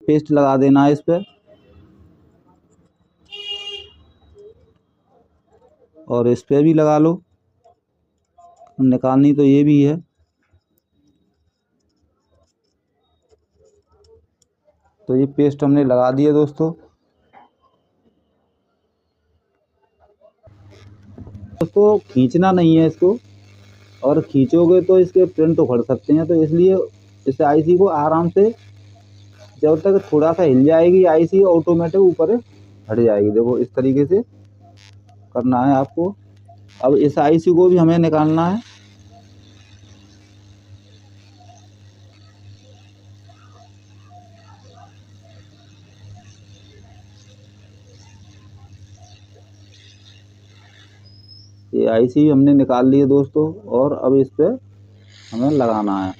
Paste लगा देना है इस पे, और इस पे भी लगा लो। निकालनी तो ये भी है। तो ये पेस्ट हमने लगा दिया दोस्तों। दोस्तों खींचना नहीं है इसको, और खींचोगे तो इसके प्रिंट उखड़ सकते हैं, तो इसलिए इस आईसी को आराम से, जब तक थोड़ा सा हिल जाएगी आईसी ऑटोमेटिक ऊपर हट जाएगी। देखो इस तरीके से करना है आपको। अब इस आईसी को भी हमें निकालना है। ये आईसी हमने निकाल ली है दोस्तों, और अब इस पे हमें लगाना है।